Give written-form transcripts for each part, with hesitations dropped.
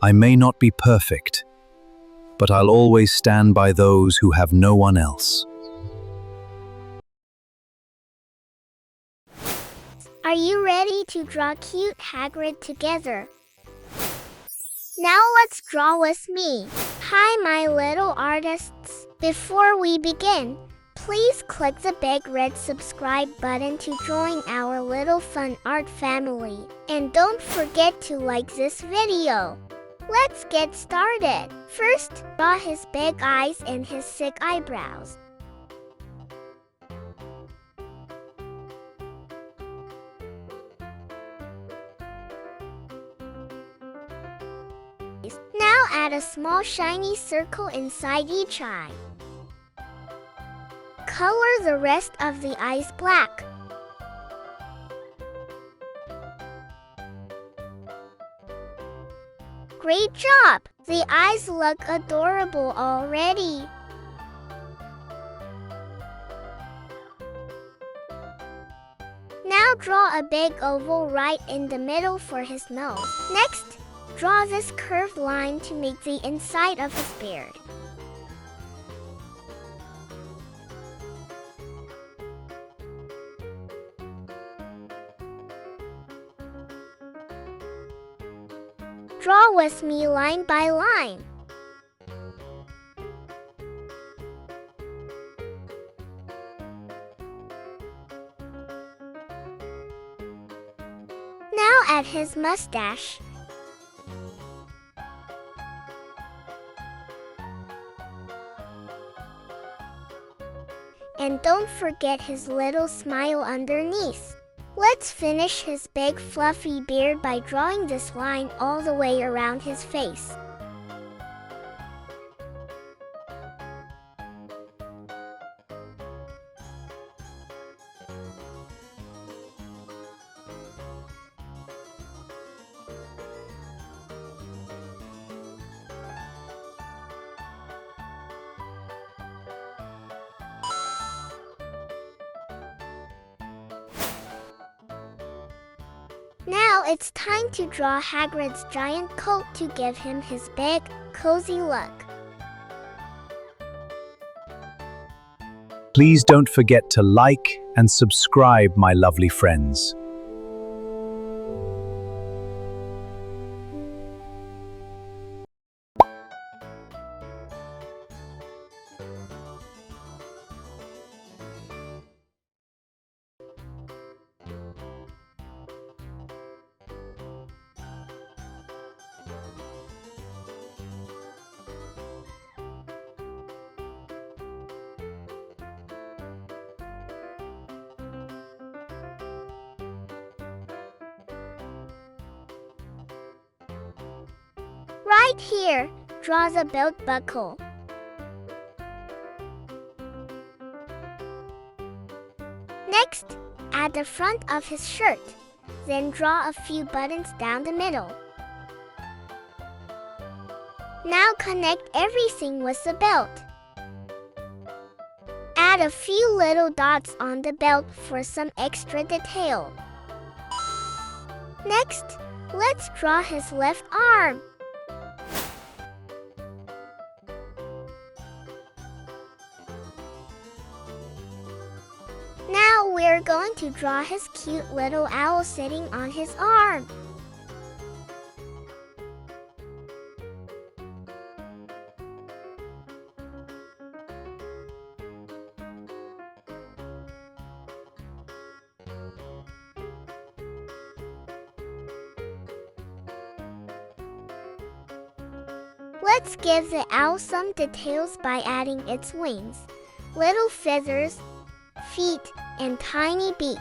I may not be perfect, but I'll always stand by those who have no one else. Are you ready to draw cute Hagrid together? Now let's draw with me. Hi my little artists. Before we begin, please click the big red subscribe button to join our little fun art family. And don't forget to like this video. Let's get started. First, draw his big eyes and his thick eyebrows. Now add a small shiny circle inside each eye. Color the rest of the eyes black. Great job! The eyes look adorable already. Now draw a big oval right in the middle for his nose. Next, draw this curved line to make the inside of his beard. Draw with me line by line. Now add his mustache. And don't forget his little smile underneath. Let's finish his big fluffy beard by drawing this line all the way around his face. Now it's time to draw Hagrid's giant coat to give him his big, cozy look. Please don't forget to like and subscribe, my lovely friends. Right here, draw the belt buckle. Next, add the front of his shirt. Then draw a few buttons down the middle. Now connect everything with the belt. Add a few little dots on the belt for some extra detail. Next, let's draw his left arm. Now we're going to draw his cute little owl sitting on his arm. Let's give the owl some details by adding its wings, little feathers, feet, and tiny beak.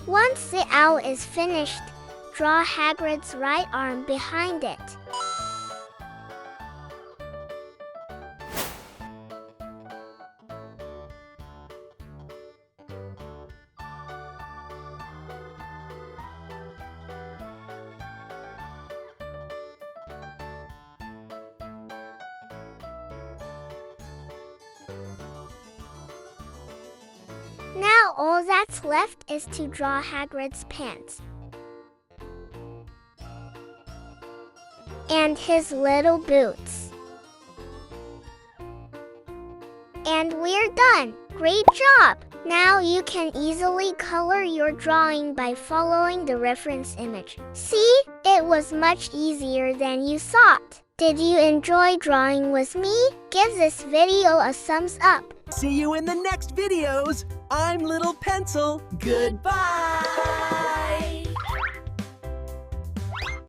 Once the owl is finished, draw Hagrid's right arm behind it. all that's left is to draw Hagrid's pants. And his little boots. And we're done! Great job! Now you can easily color your drawing by following the reference image. See? It was much easier than you thought. Did you enjoy drawing with me? Give this video a thumbs up. See you in the next videos. I'm Little Pencil. Goodbye.